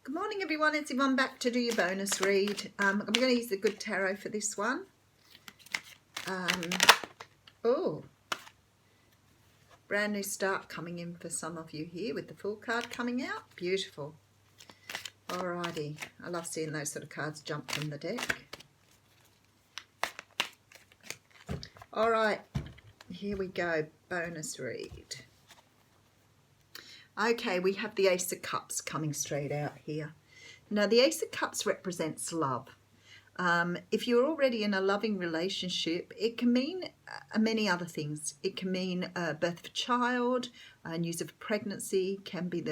Good morning, everyone. It's Yvonne back to do your bonus read. I'm going to use the Good Tarot for this one. Oh, brand new start coming in for some of you here with the Fool card coming out. Beautiful. Alrighty. I love seeing those sort of cards jump from the deck. Alright, here we go. Bonus read. Okay, we have the Ace of Cups coming straight out here. Now, the Ace of Cups represents love. If you're already in a loving relationship, it can mean many other things. It can mean birth of a child, news of pregnancy, can be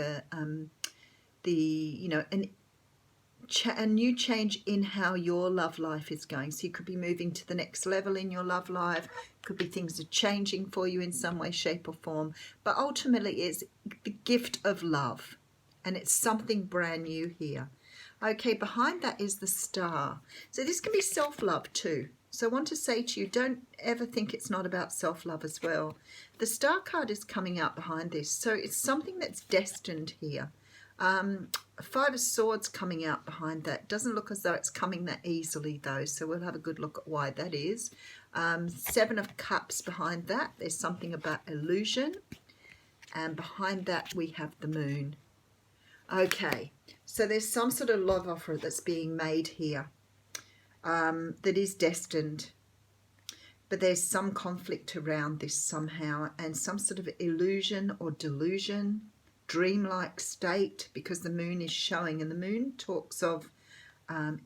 a new change in how your love life is going. So you could be moving to the next level in your love life. Could be things are changing for you in some way, shape or form. But ultimately it's the gift of love. And it's something brand new here. Okay, behind that is the Star. So this can be self-love too. So I want to say to you, don't ever think it's not about self-love as well. The Star card is coming out behind this. So it's something that's destined here. Five of Swords coming out behind that. Doesn't look as though it's coming that easily though, so we'll have a good look at why that is. Seven of Cups behind that. There's something about illusion. And behind that we have the Moon. Okay, so there's some sort of love offer that's being made here that is destined. But there's some conflict around this somehow and some sort of illusion or delusion. Dreamlike state, because the Moon is showing, and the Moon talks of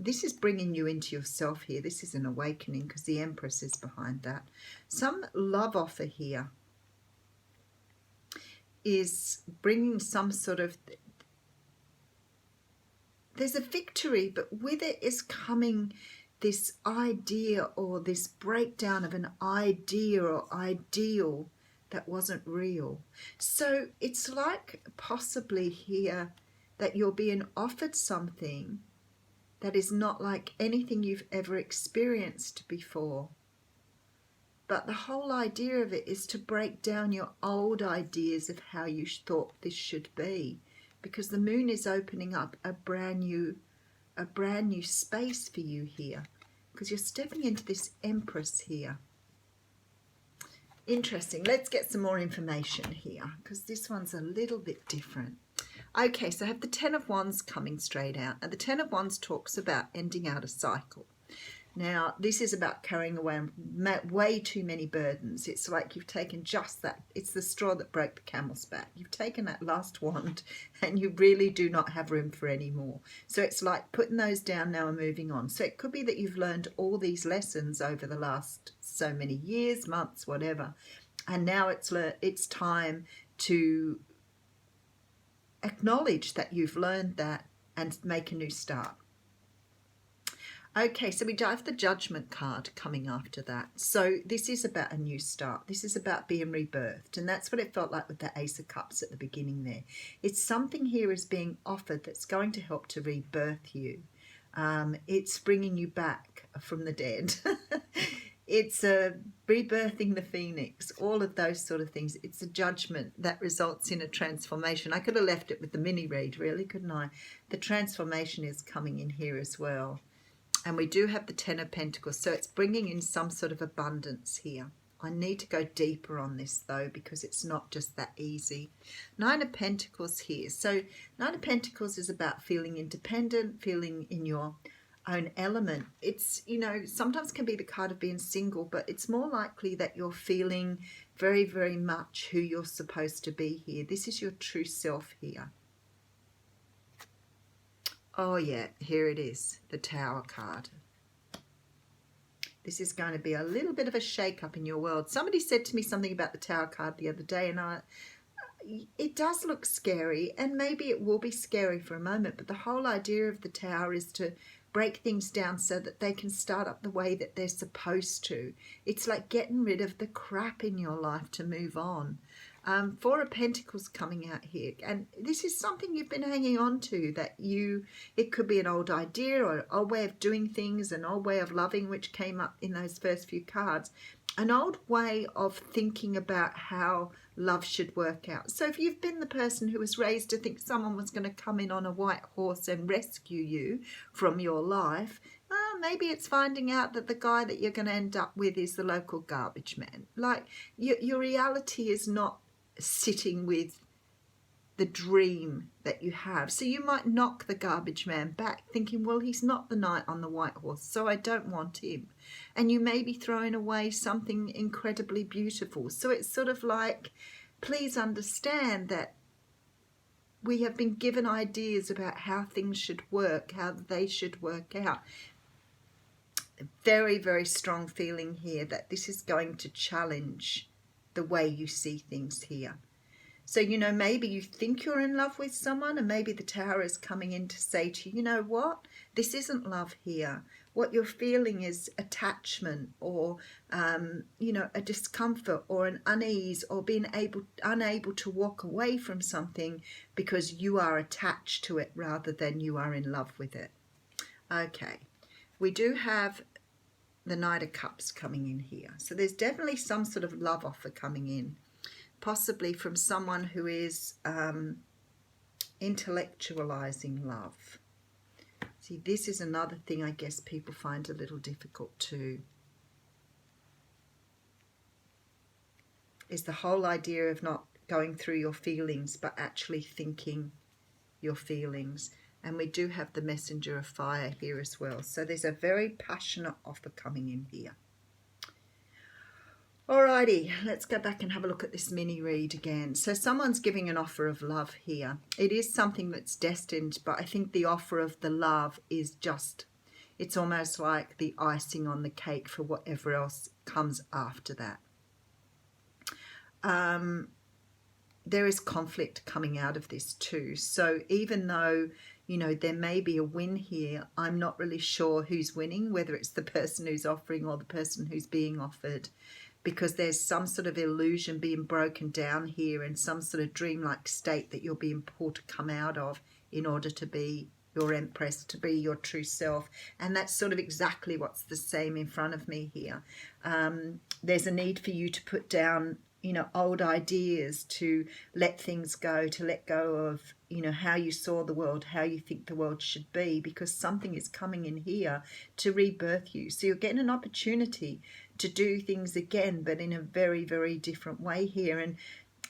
this is bringing you into yourself here. This is an awakening because the Empress is behind that. Some love offer here is bringing some sort of, there's a victory, but with it is coming this idea or this breakdown of an idea or ideal that wasn't real. So it's like possibly here that you're being offered something that is not like anything you've ever experienced before. But the whole idea of it is to break down your old ideas of how you thought this should be, because the Moon is opening up a brand new space for you here, because you're stepping into this Empress here. Interesting. Let's get some more information here because this one's a little bit different. Okay, so I have the Ten of Wands coming straight out, and the Ten of Wands talks about ending out a cycle. Now, this is about carrying away way too many burdens. It's like you've taken just that. It's the straw that broke the camel's back. You've taken that last wand and you really do not have room for any more. So it's like putting those down now and moving on. So it could be that you've learned all these lessons over the last so many years, months, whatever. And now it's time to acknowledge that you've learned that and make a new start. Okay, so we have the Judgment card coming after that. So this is about a new start. This is about being rebirthed. And that's what it felt like with the Ace of Cups at the beginning there. It's something here is being offered that's going to help to rebirth you. It's bringing you back from the dead. It's rebirthing the phoenix, all of those sort of things. It's a judgment that results in a transformation. I could have left it with the mini read, really, couldn't I? The transformation is coming in here as well. And we do have the Ten of Pentacles, so it's bringing in some sort of abundance here. I need to go deeper on this, though, because it's not just that easy. Nine of Pentacles here. So Nine of Pentacles is about feeling independent, feeling in your own element. It's, you know, sometimes can be the card of being single, but it's more likely that you're feeling very, very much who you're supposed to be here. This is your true self here. Oh yeah, here it is, the Tower card. This is going to be a little bit of a shake-up in your world. Somebody said to me something about the Tower card the other day, and it does look scary, and maybe it will be scary for a moment, but the whole idea of the Tower is to break things down so that they can start up the way that they're supposed to. It's like getting rid of the crap in your life to move on. Four of Pentacles coming out here, and this is something you've been hanging on to, that it could be an old idea or an old way of doing things, an old way of loving, which came up in those first few cards, an old way of thinking about how love should work out. So if you've been the person who was raised to think someone was going to come in on a white horse and rescue you from your life, maybe it's finding out that the guy that you're going to end up with is the local garbage man. Like, your reality is not sitting with the dream that you have. So you might knock the garbage man back thinking, well, he's not the knight on the white horse, so I don't want him. And you may be throwing away something incredibly beautiful. So it's sort of like, please understand that we have been given ideas about how things should work, how they should work out. A very, very strong feeling here that this is going to challenge the way you see things here. So, you know, maybe you think you're in love with someone, and maybe the Tower is coming in to say to you, you know what, this isn't love here. What you're feeling is attachment, or, you know, a discomfort or an unease, or being unable to walk away from something because you are attached to it rather than you are in love with it. Okay, we do have the Knight of Cups coming in here. So there's definitely some sort of love offer coming in, possibly from someone who is intellectualizing love. See, this is another thing I guess people find a little difficult too, is the whole idea of not going through your feelings but actually thinking your feelings. And we do have the Messenger of Fire here as well. So there's a very passionate offer coming in here. Alrighty, let's go back and have a look at this mini read again. So someone's giving an offer of love here. It is something that's destined, but I think the offer of the love is just, it's almost like the icing on the cake for whatever else comes after that. There is conflict coming out of this too. So even though, you know, there may be a win here, I'm not really sure who's winning, whether it's the person who's offering or the person who's being offered, because there's some sort of illusion being broken down here and some sort of dreamlike state that you're being pulled to come out of in order to be your Empress, to be your true self. And that's sort of exactly what's the same in front of me here. There's a need for you to put down, you know, old ideas, to let things go, to let go of, you know, how you saw the world, how you think the world should be, because something is coming in here to rebirth you. So you're getting an opportunity to do things again, but in a very, very different way here. And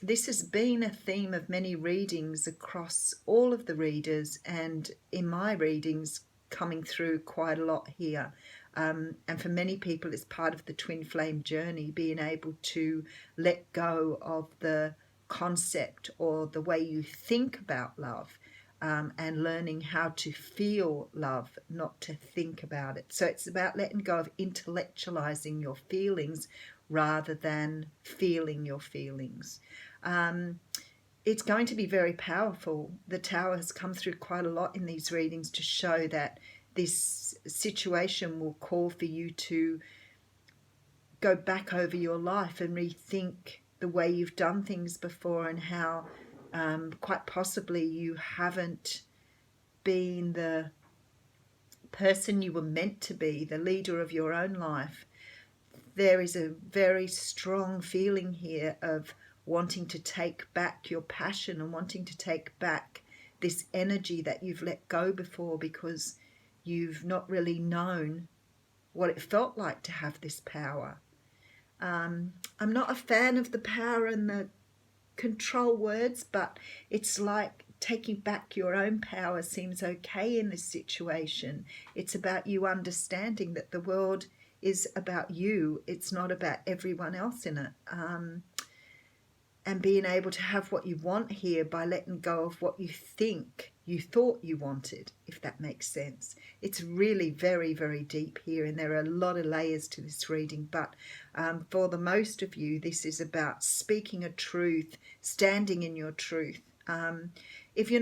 this has been a theme of many readings across all of the readers, and in my readings coming through quite a lot here. And for many people, it's part of the twin flame journey, being able to let go of the concept or the way you think about love, and learning how to feel love, not to think about it. So it's about letting go of intellectualizing your feelings rather than feeling your feelings. It's going to be very powerful. The Tower has come through quite a lot in these readings to show that this situation will call for you to go back over your life and rethink the way you've done things before, and how quite possibly you haven't been the person you were meant to be, the leader of your own life. There is a very strong feeling here of wanting to take back your passion and wanting to take back this energy that you've let go before, because you've not really known what it felt like to have this power. I'm not a fan of the power and the control words, but it's like taking back your own power seems okay in this situation. It's about you understanding that the world is about you. It's not about everyone else in it. And being able to have what you want here by letting go of what you think you thought you wanted, if that makes sense. It's really very, very deep here, and there are a lot of layers to this reading, but for the most of you, this is about speaking a truth, standing in your truth. If you're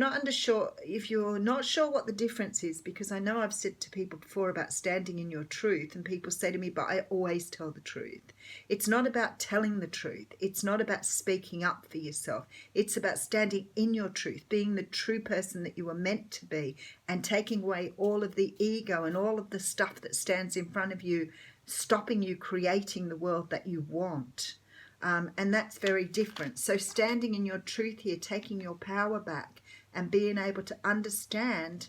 not sure what the difference is, because I know I've said to people before about standing in your truth, and people say to me, but I always tell the truth. It's not about telling the truth. It's not about speaking up for yourself. It's about standing in your truth, being the true person that you were meant to be, and taking away all of the ego and all of the stuff that stands in front of you stopping you creating the world that you want. And that's very different. So standing in your truth here, taking your power back and being able to understand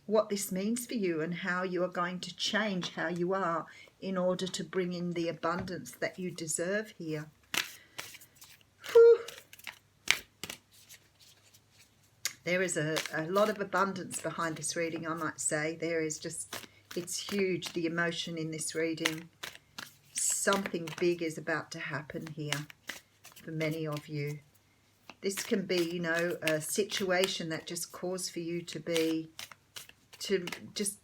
what this means for you and how you are going to change how you are in order to bring in the abundance that you deserve here. Whew. There is a lot of abundance behind this reading, I might say. There is just, it's huge, the emotion in this reading. Something big is about to happen here for many of you. This can be, you know, a situation that just caused for you to just,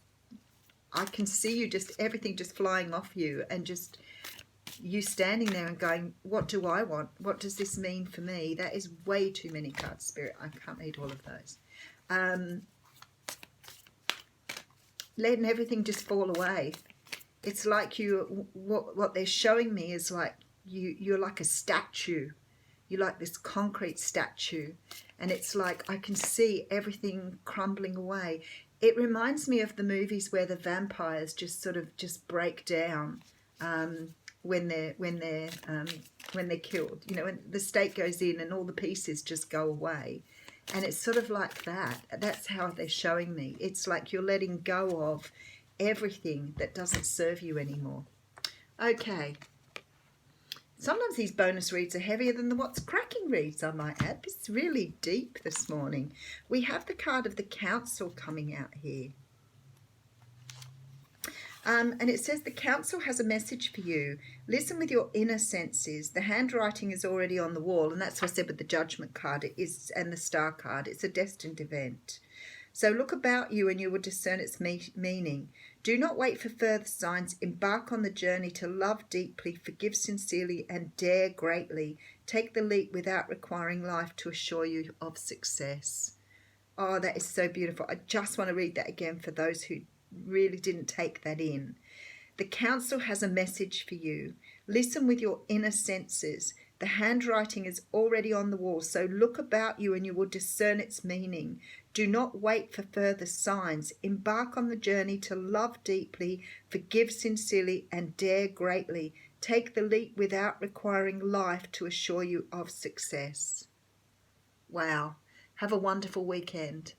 I can see you just, everything just flying off you, and just you standing there and going, what do I want? What does this mean for me? That is way too many cards, Spirit. I can't read all of those. Letting everything just fall away. It's like you, what they're showing me is like you're like a statue. You're like this concrete statue. And it's like I can see everything crumbling away. It reminds me of the movies where the vampires just sort of just break down when they're killed. You know, when the stake goes in and all the pieces just go away. And it's sort of like that. That's how they're showing me. It's like you're letting go of everything that doesn't serve you anymore. Okay. Sometimes these bonus reads are heavier than the What's Cracking reads, I might add. It's really deep this morning. We have the card of the Council coming out here. And it says the Council has a message for you. Listen with your inner senses. The handwriting is already on the wall, and that's what I said with the Judgment card and the Star card. It's a destined event. So look about you and you will discern its meaning. Do not wait for further signs. Embark on the journey to love deeply, forgive sincerely, and dare greatly. Take the leap without requiring life to assure you of success. Oh, that is so beautiful. I just want to read that again for those who really didn't take that in. The Council has a message for you. Listen with your inner senses. The handwriting is already on the wall, so look about you and you will discern its meaning. Do not wait for further signs. Embark on the journey to love deeply, forgive sincerely, and dare greatly. Take the leap without requiring life to assure you of success. Wow. Have a wonderful weekend.